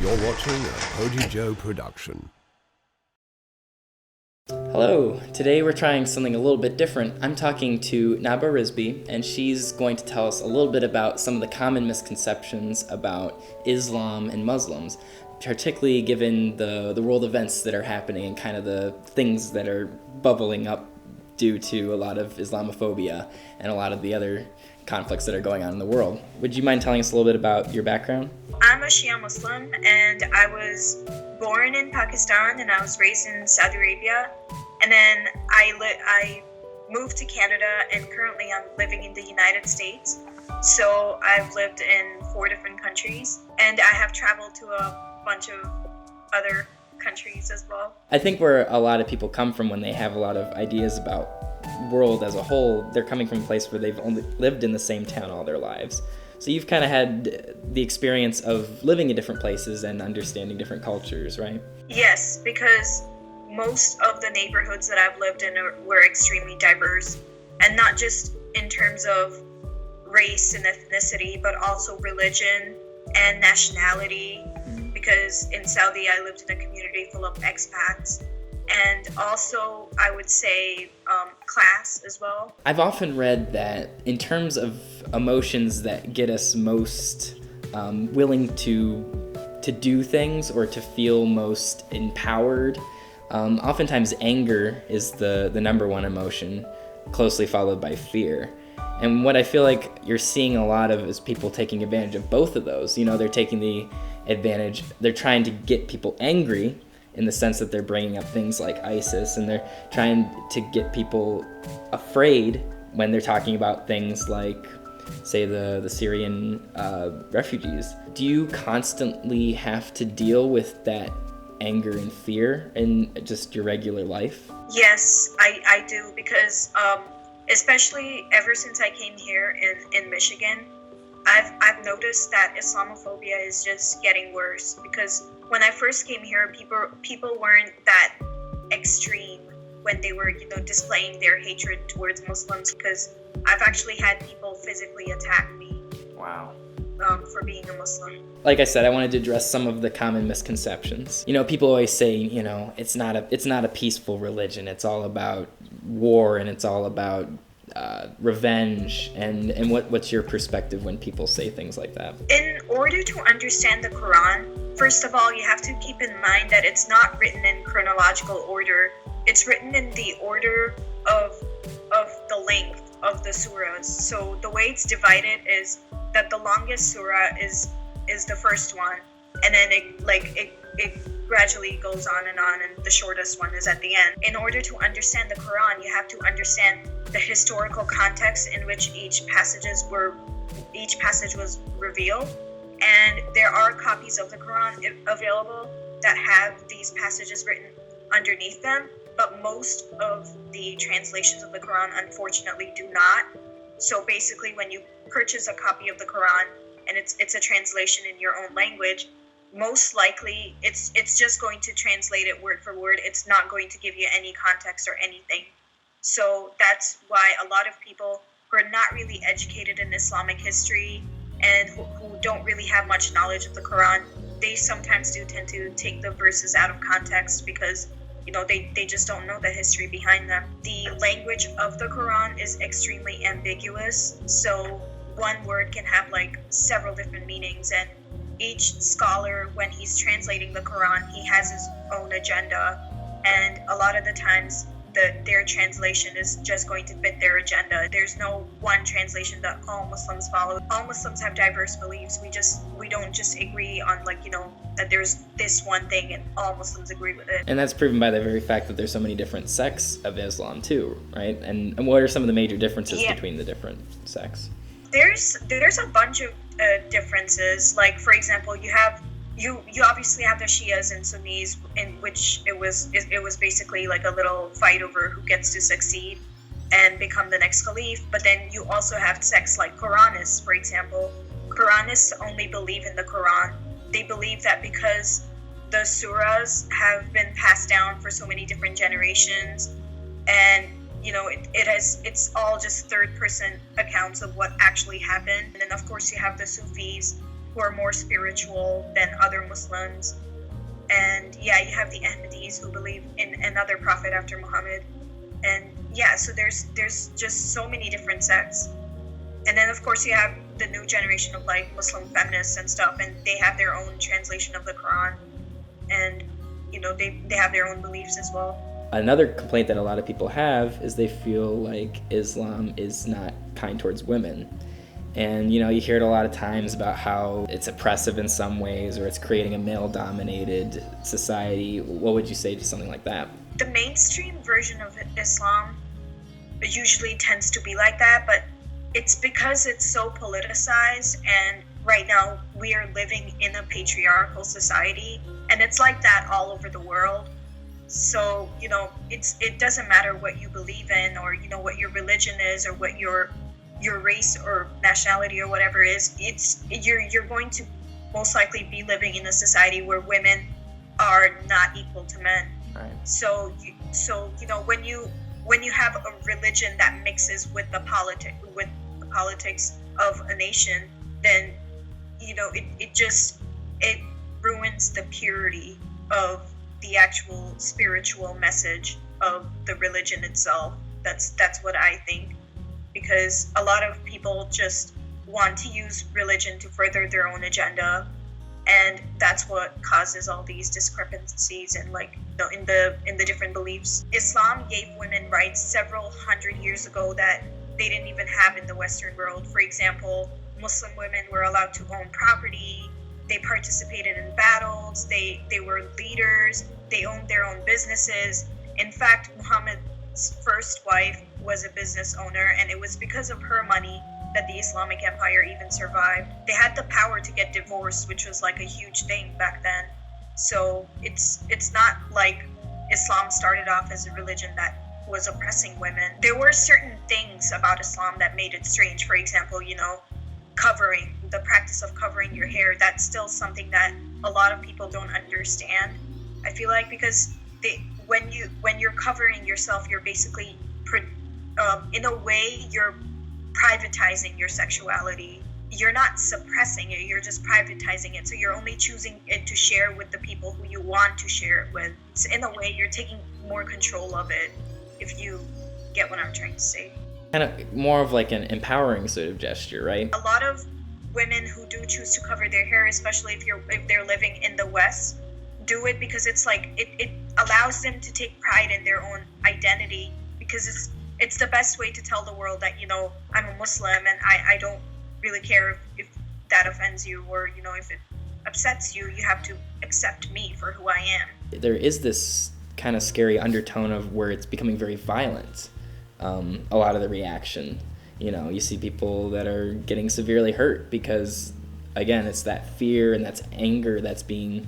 You're watching a PogieJoe production. Hello, today we're trying something a little bit different. I'm talking to Naba Risvi, and she's going to tell us a little bit about some of the common misconceptions about Islam and Muslims, particularly given the world events that are happening and kind of the things that are bubbling up due to a lot of Islamophobia and a lot of the other conflicts that are going on in the world. Would you mind telling us a little bit about your background? I'm a Shia Muslim, and I was born in Pakistan and I was raised in Saudi Arabia. And then I moved to Canada, and currently I'm living in the United States. So I've lived in 4 different countries, and I have traveled to a bunch of other countries as well. I think where a lot of people come from when they have a lot of ideas about the world as a whole, they're coming from a place where they've only lived in the same town all their lives. So you've kind of had the experience of living in different places and understanding different cultures, right? Yes, because most of the neighborhoods that I've lived in were extremely diverse, and not just in terms of race and ethnicity, but also religion and nationality, because in Saudi I lived in a community full of expats, and also I would say class as well. I've often read that in terms of emotions that get us most willing to do things or to feel most empowered, oftentimes anger is the number one emotion, closely followed by fear. And what I feel like you're seeing a lot of is people taking advantage of both of those. You know, they're taking the advantage, they're trying to get people angry in the sense that they're bringing up things like ISIS, and they're trying to get people afraid when they're talking about things like, say, the Syrian refugees. Do you constantly have to deal with that anger and fear in just your regular life? Yes, I do, because especially ever since I came here in Michigan, I've noticed that Islamophobia is just getting worse, because when I first came here, people weren't that extreme when they were, displaying their hatred towards Muslims, because I've actually had people physically attack me. Wow. For being a Muslim. Like I said, I wanted to address some of the common misconceptions. People always say, it's not a peaceful religion. It's all about war, and it's all about revenge. And what's your perspective when people say things like that? In order to understand the Quran, first of all, you have to keep in mind that it's not written in chronological order. It's written in the order of the length of the surahs. So the way it's divided is that the longest surah is the first one, and then it gradually goes on, and the shortest one is at the end. In order to understand the Quran, you have to understand the historical context in which each passage was revealed, and there are copies of the Quran available that have these passages written underneath them, but most of the translations of the Quran unfortunately do not. So basically, when you purchase a copy of the Quran and it's a translation in your own language, most likely it's just going to translate it word for word. It's not going to give you any context or anything. So that's why a lot of people who are not really educated in Islamic history and who don't really have much knowledge of the Quran, they sometimes do tend to take the verses out of context, because they just don't know the history behind them. The language of the Quran is extremely ambiguous, so one word can have several different meanings, and each scholar, when he's translating the Quran, he has his own agenda, and a lot of the times their translation is just going to fit their agenda. There's no one translation that all Muslims follow. All Muslims have diverse beliefs. We don't just agree on that there's this one thing and all Muslims agree with it. And that's proven by the very fact that there's so many different sects of Islam too, right? And what are some of the major differences between the different sects? There's a bunch of differences. Like, for example, you obviously have the Shias and Sunnis, in which it was basically like a little fight over who gets to succeed and become the next caliph. But then you also have sects like Quranists, for example. Quranists only believe in the Quran. They believe that because the surahs have been passed down for so many different generations, and it's all just third person accounts of what actually happened. And then of course you have the Sufis, who are more spiritual than other Muslims. And yeah, you have the Ahmadis who believe in another prophet after Muhammad. And yeah, so there's just so many different sects. And then of course you have the new generation of like Muslim feminists and stuff, and they have their own translation of the Quran, and you know, they have their own beliefs as well. Another complaint that a lot of people have is they feel like Islam is not kind towards women. And, you know, you hear it a lot of times about how it's oppressive in some ways, or it's creating a male-dominated society. What would you say to something like that? The mainstream version of Islam usually tends to be like that, but it's because it's so politicized, and right now we are living in a patriarchal society, and it's like that all over the world. So, you know, it doesn't matter what you believe in, or, you know, what your religion is, or what your race or nationality or whatever is. You're going to most likely be living in a society where women are not equal to men. Right. So you know, when you have a religion that mixes with the politics of a nation, then, you know, it ruins the purity of the actual spiritual message of the religion itself. That's what I think, because a lot of people just want to use religion to further their own agenda, and that's what causes all these discrepancies and, like, you know, in the different beliefs. Islam gave women rights several hundred years ago that they didn't even have in the Western world. For example, Muslim women were allowed to own property. They participated in battles, they were leaders, they owned their own businesses. In fact, Muhammad's first wife was a business owner, and it was because of her money that the Islamic Empire even survived. They had the power to get divorced, which was like a huge thing back then. So it's not like Islam started off as a religion that was oppressing women. There were certain things about Islam that made it strange. For example, you know, the practice of covering your hair, that's still something that a lot of people don't understand, I feel like, because when you're covering yourself, you're basically in a way you're privatizing your sexuality. You're not suppressing it, you're just privatizing it. So you're only choosing it to share with the people who you want to share it with. So in a way, you're taking more control of it, if you get what I'm trying to say. Kind of more of like an empowering sort of gesture, right? A lot of women who do choose to cover their hair, especially if they're living in the West, do it because it's like it allows them to take pride in their own identity, because it's the best way to tell the world that, you know, I'm a Muslim, and I don't really care if that offends you, or, you know, if it upsets you, you have to accept me for who I am. There is this kind of scary undertone of where it's becoming very violent. A lot of the reaction, you know, you see people that are getting severely hurt because, again, it's that fear and that's anger that's being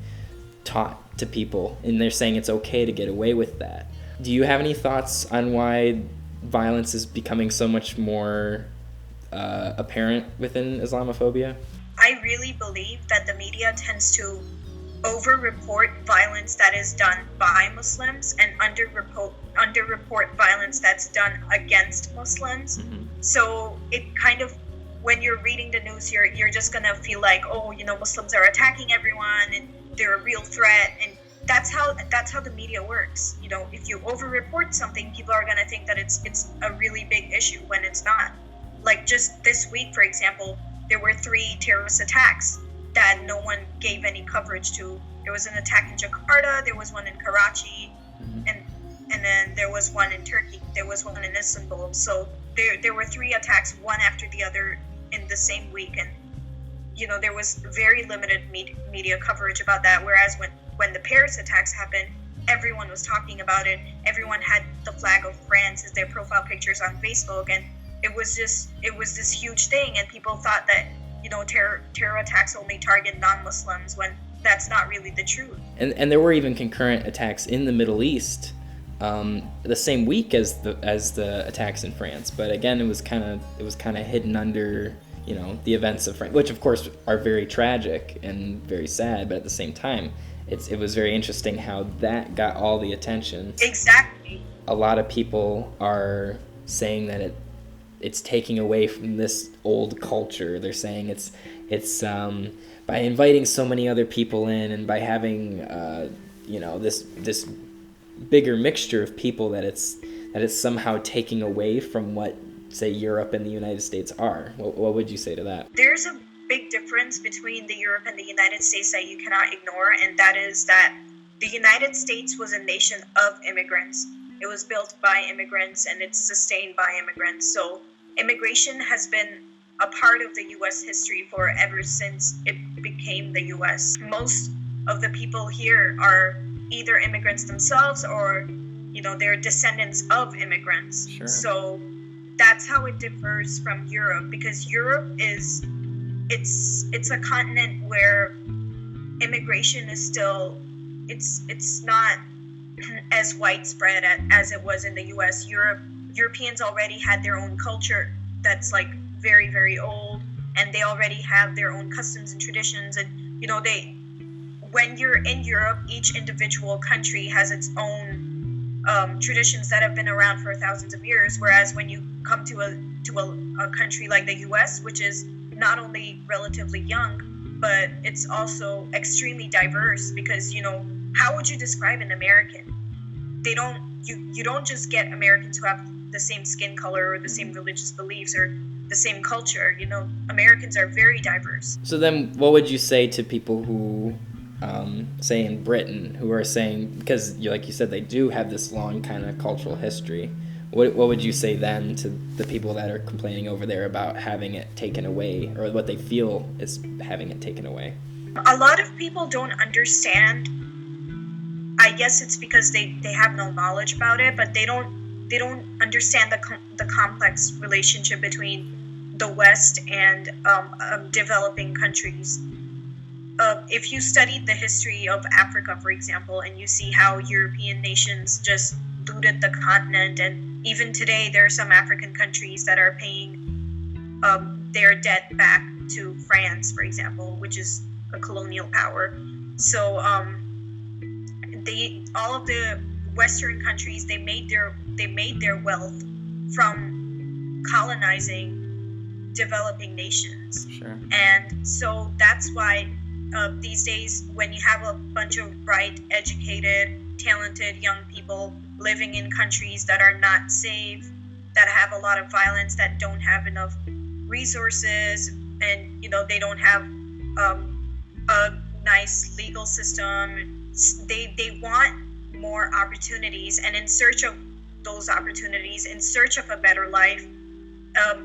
taught to people, and they're saying it's okay to get away with that. Do you have any thoughts on why violence is becoming so much more apparent within Islamophobia? I really believe that the media tends to over-report violence that is done by Muslims and under-report violence that's done against Muslims. Mm-hmm. So it kind of, when you're reading the news, you're just gonna feel like, oh, you know, Muslims are attacking everyone and they're a real threat, and that's how the media works. You know, if you over-report something, people are gonna think that it's a really big issue when it's not. Like just this week, for example, there were 3 terrorist attacks that no one gave any coverage to. There was an attack in Jakarta, there was one in Karachi, and then there was one in Turkey, there was one in Istanbul. So there were 3 attacks, one after the other, in the same week, and, you know, there was very limited media coverage about that. Whereas when the Paris attacks happened, everyone was talking about it. Everyone had the flag of France as their profile pictures on Facebook, and it was this huge thing, and people thought that, you know, terror attacks only target non-Muslims, when that's not really the truth. And there were even concurrent attacks in the Middle East the same week as the attacks in France. But again, it was kind of hidden under, you know, the events of France, which of course are very tragic and very sad. But at the same time, it was very interesting how that got all the attention. Exactly. A lot of people are saying that it's taking away from this old culture. They're saying it's it's by inviting so many other people in, and by having this bigger mixture of people, that it's somehow taking away from what, say, Europe and the United States are. What would you say to that? There's a big difference between the Europe and the United States that you cannot ignore, and that is that the United States was a nation of immigrants. It was built by immigrants and it's sustained by immigrants. So immigration has been a part of the U.S. history for ever since it became the U.S. Most of the people here are either immigrants themselves or, they're descendants of immigrants. Sure. So that's how it differs from Europe, because Europe it's a continent where immigration is still, it's not as widespread as it was in the U.S. Europeans already had their own culture that's like very, very old, and they already have their own customs and traditions. And when you're in Europe, each individual country has its own traditions that have been around for thousands of years. Whereas when you come to a country like the U.S., which is not only relatively young, but it's also extremely diverse, because how would you describe an American? You don't just get Americans who have the same skin color or the same religious beliefs or the same culture. Americans are very diverse. So then what would you say to people who, say in Britain, who are saying, because like you said, they do have this long kind of cultural history, what would you say then to the people that are complaining over there about having it taken away, or what they feel is having it taken away? A lot of people don't understand. I guess it's because they have no knowledge about it, but they don't understand the complex relationship between the West and developing countries. If you studied the history of Africa, for example, and you see how European nations just looted the continent, and even today there are some African countries that are paying their debt back to France, for example, which is a colonial power. So all of the Western countries, they made their wealth from colonizing developing nations. Sure. And so that's why these days, when you have a bunch of bright, educated, talented young people living in countries that are not safe, that have a lot of violence, that don't have enough resources, and they don't have a nice legal system, they want more opportunities, and in search of those opportunities, in search of a better life,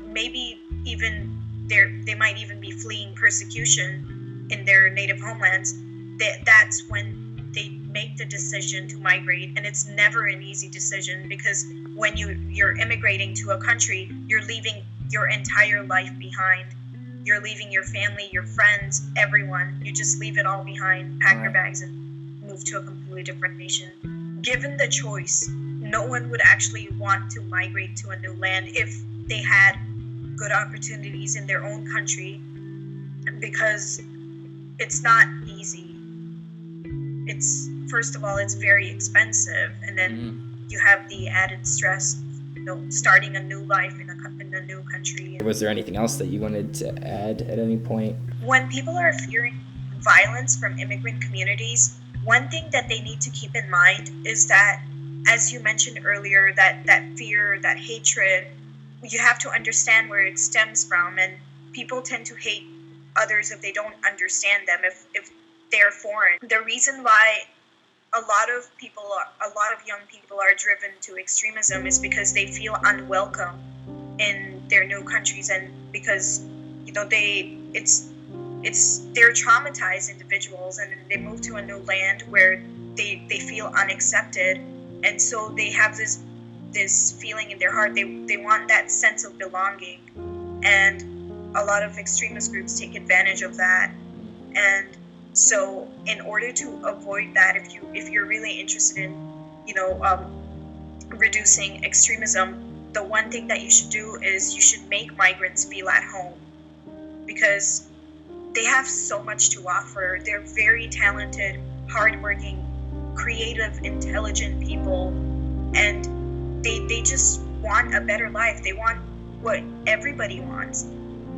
maybe even they might even be fleeing persecution in their native homelands. That's when they make the decision to migrate, and it's never an easy decision, because when you're immigrating to a country, you're leaving your entire life behind. You're leaving your family, your friends, everyone. You just leave it all behind, pack your bags, and move to a completely different nation. Given the choice, no one would actually want to migrate to a new land if they had good opportunities in their own country, because it's not easy. First of all, it's very expensive, and then you have the added stress, starting a new life in a new country. Was there anything else that you wanted to add at any point? When people are fearing violence from immigrant communities, one thing that they need to keep in mind is that, as you mentioned earlier, that fear, that hatred, you have to understand where it stems from, and people tend to hate others if they don't understand them, if they're foreign. The reason why a lot of young people are driven to extremism is because they feel unwelcome in their new countries, and because they're traumatized individuals, and they move to a new land where they feel unaccepted, and so they have this feeling in their heart. They want that sense of belonging, and a lot of extremist groups take advantage of that. And so in order to avoid that, if you're really interested in reducing extremism, the one thing that you should do is you should make migrants feel at home, because they have so much to offer. They're very talented, hardworking, creative, intelligent people, and they just want a better life. They want what everybody wants.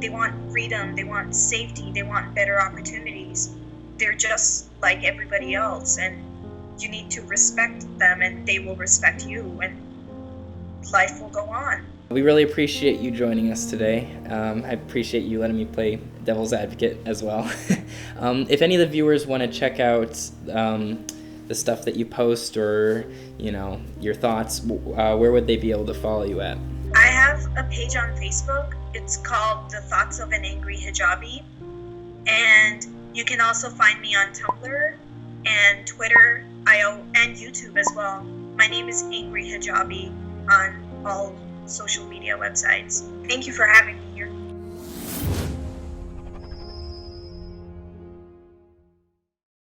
They want freedom, they want safety, they want better opportunities. They're just like everybody else, and you need to respect them and they will respect you, and life will go on. We really appreciate you joining us today. I appreciate you letting me play devil's advocate as well. If any of the viewers want to check out the stuff that you post, or your thoughts, where would they be able to follow you at? I have a page on Facebook. It's called The Thoughts of an Angry Hijabi, and you can also find me on Tumblr and Twitter, and YouTube as well. My name is Angry Hijabi on all social media websites. Thank you for having me here.